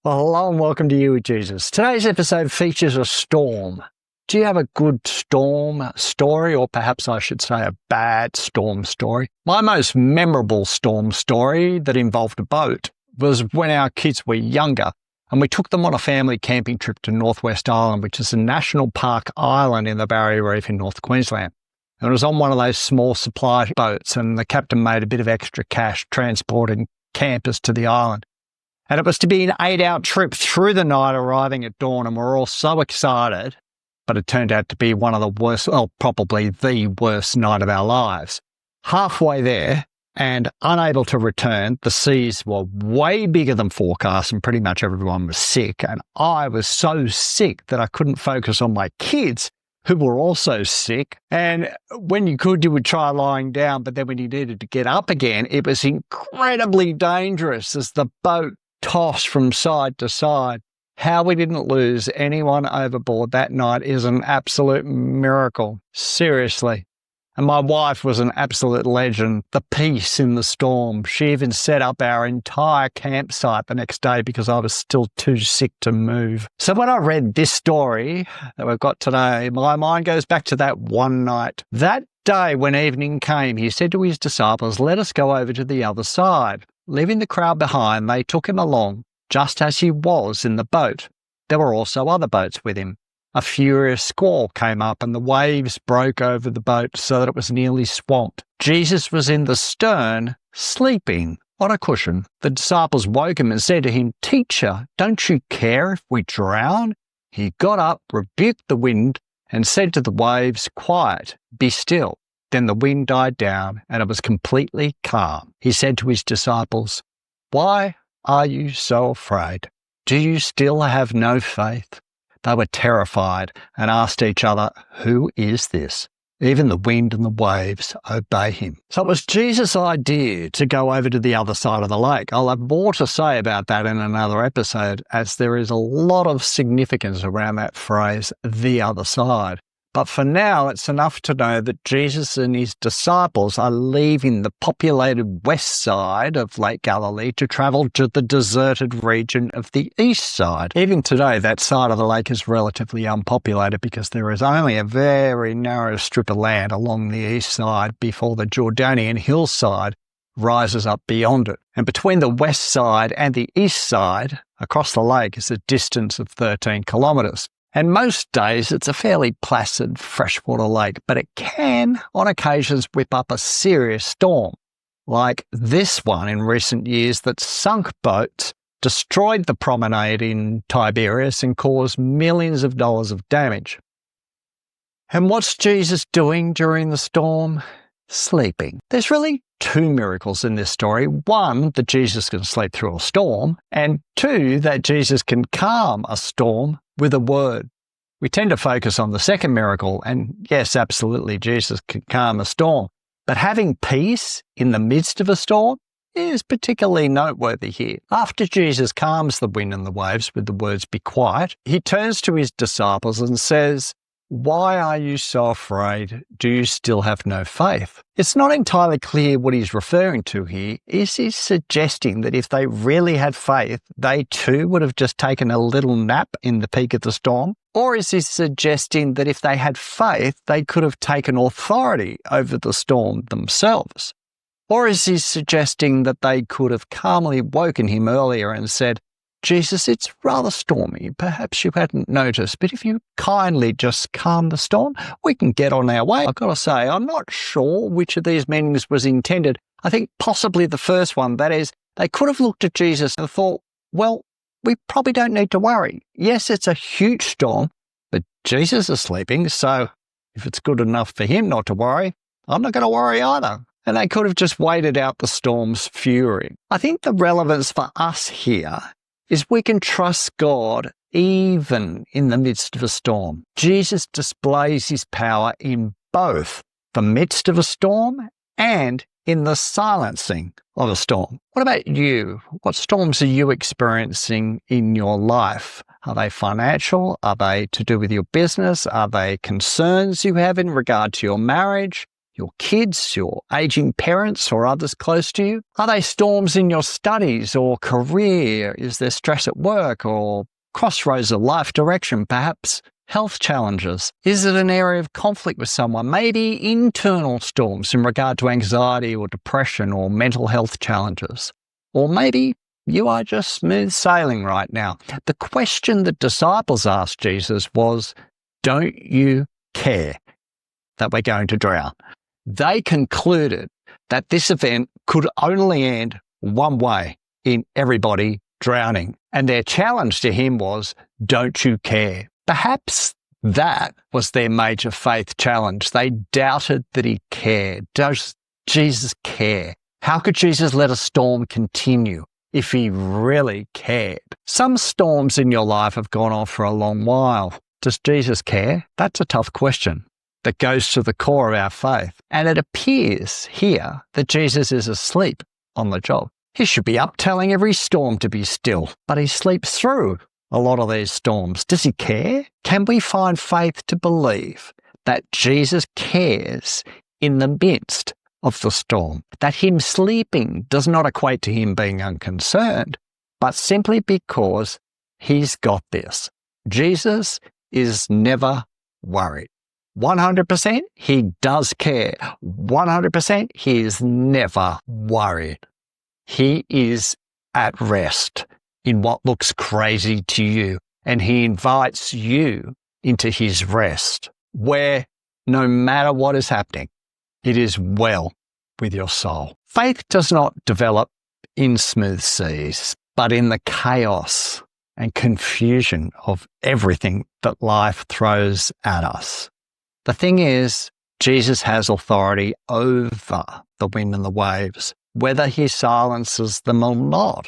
Well, hello and welcome to You with Jesus. Today's episode features a storm. Do you have a good storm story, or perhaps I should say a bad storm story? My most memorable storm story that involved a boat was when our kids were younger and we took them on a family camping trip to Northwest Island, which is a national park island in the Barrier Reef in North Queensland. And it was on one of those small supply boats, and the captain made a bit of extra cash transporting campers to the island. And it was to be an 8-hour trip through the night, arriving at dawn, and we're all so excited. But it turned out to be one of the worst, well, probably the worst night of our lives. Halfway there, and unable to return, the seas were way bigger than forecast, and pretty much everyone was sick. And I was so sick that I couldn't focus on my kids, who were also sick. And when you could, you would try lying down, but then when you needed to get up again, it was incredibly dangerous as the boat tossed from side to side. How we didn't lose anyone overboard that night is an absolute miracle. Seriously. And my wife was an absolute legend. The peace in the storm. She even set up our entire campsite the next day because I was still too sick to move. So when I read this story that we've got today, my mind goes back to that one night. That day when evening came, he said to his disciples, "Let us go over to the other side." Leaving the crowd behind, they took him along, just as he was in the boat. There were also other boats with him. A furious squall came up and the waves broke over the boat so that it was nearly swamped. Jesus was in the stern, sleeping on a cushion. The disciples woke him and said to him, "Teacher, don't you care if we drown?" He got up, rebuked the wind, and said to the waves, "Quiet, be still." Then the wind died down and it was completely calm. He said to his disciples, "Why are you so afraid? Do you still have no faith?" They were terrified and asked each other, "Who is this? Even the wind and the waves obey him." So it was Jesus' idea to go over to the other side of the lake. I'll have more to say about that in another episode, as there is a lot of significance around that phrase, the other side. But for now, it's enough to know that Jesus and his disciples are leaving the populated west side of Lake Galilee to travel to the deserted region of the east side. Even today, that side of the lake is relatively unpopulated because there is only a very narrow strip of land along the east side before the Jordanian hillside rises up beyond it. And between the west side and the east side, across the lake, is a distance of 13 kilometres. And most days it's a fairly placid freshwater lake, but it can, on occasions, whip up a serious storm, like this one in recent years that sunk boats, destroyed the promenade in Tiberias and caused millions of dollars of damage. And what's Jesus doing during the storm? Sleeping. There's really two miracles in this story. One, that Jesus can sleep through a storm, and two, that Jesus can calm a storm with a word. We tend to focus on the second miracle, and yes, absolutely, Jesus can calm a storm. But having peace in the midst of a storm is particularly noteworthy here. After Jesus calms the wind and the waves with the words, "Be quiet," he turns to his disciples and says, "Why are you so afraid? Do you still have no faith?" It's not entirely clear what he's referring to here. Is he suggesting that if they really had faith, they too would have just taken a little nap in the peak of the storm? Or is he suggesting that if they had faith, they could have taken authority over the storm themselves? Or is he suggesting that they could have calmly woken him earlier and said, "Jesus, it's rather stormy. Perhaps you hadn't noticed, but if you kindly just calm the storm, we can get on our way." I've got to say, I'm not sure which of these meanings was intended. I think possibly the first one, that is, they could have looked at Jesus and thought, well, we probably don't need to worry. Yes, it's a huge storm, but Jesus is sleeping, so if it's good enough for him not to worry, I'm not going to worry either. And they could have just waited out the storm's fury. I think the relevance for us here is we can trust God even in the midst of a storm. Jesus displays his power in both the midst of a storm and in the silencing of a storm. What about you? What storms are you experiencing in your life? Are they financial? Are they to do with your business? Are they concerns you have in regard to your marriage, your kids, your aging parents, or others close to you? Are they storms in your studies or career? Is there stress at work or crossroads of life direction, perhaps health challenges? Is it an area of conflict with someone? Maybe internal storms in regard to anxiety or depression or mental health challenges. Or maybe you are just smooth sailing right now. The question the disciples asked Jesus was, don't you care that we're going to drown? They concluded that this event could only end one way, in everybody drowning. And their challenge to him was, don't you care? Perhaps that was their major faith challenge. They doubted that he cared. Does Jesus care? How could Jesus let a storm continue if he really cared? Some storms in your life have gone on for a long while. Does Jesus care? That's a tough question that goes to the core of our faith. And it appears here that Jesus is asleep on the job. He should be up telling every storm to be still, but he sleeps through a lot of these storms. Does he care? Can we find faith to believe that Jesus cares in the midst of the storm? That him sleeping does not equate to him being unconcerned, but simply because he's got this. Jesus is never worried. 100% he does care. 100% he is never worried. He is at rest in what looks crazy to you, and he invites you into his rest, where no matter what is happening, it is well with your soul. Faith does not develop in smooth seas, but in the chaos and confusion of everything that life throws at us. The thing is, Jesus has authority over the wind and the waves, whether he silences them or not.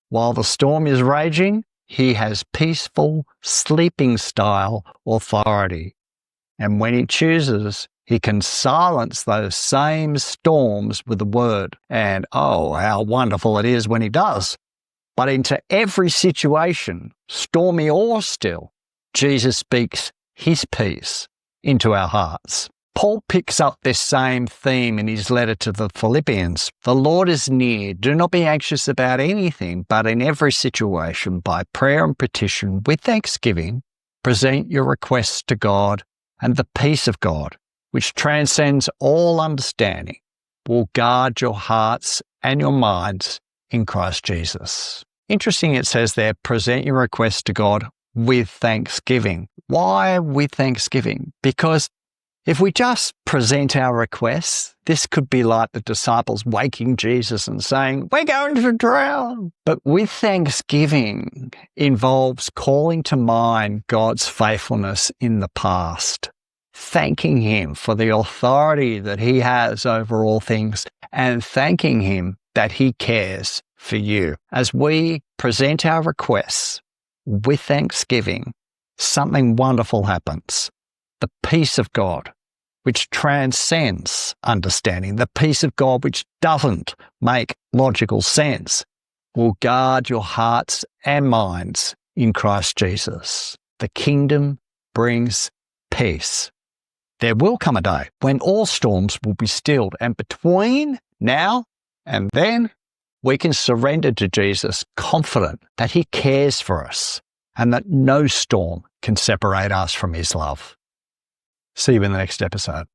While the storm is raging, he has peaceful, sleeping-style authority. And when he chooses, he can silence those same storms with a word. And oh, how wonderful it is when he does. But into every situation, stormy or still, Jesus speaks his peace into our hearts. Paul picks up this same theme in his letter to the Philippians. The Lord is near. Do not be anxious about anything, but in every situation, by prayer and petition, with thanksgiving, present your requests to God, and the peace of God, which transcends all understanding, will guard your hearts and your minds in Christ Jesus. Interesting, it says there, present your requests to God with thanksgiving. Why with thanksgiving? Because if we just present our requests, this could be like the disciples waking Jesus and saying, we're going to drown. But with thanksgiving involves calling to mind God's faithfulness in the past, thanking him for the authority that he has over all things, and thanking him that he cares for you. As we present our requests with thanksgiving, something wonderful happens. The peace of God, which transcends understanding, the peace of God which doesn't make logical sense, will guard your hearts and minds in Christ Jesus. The kingdom brings peace. There will come a day when all storms will be stilled, and between now and then, we can surrender to Jesus, confident that he cares for us and that no storm can separate us from his love. See you in the next episode.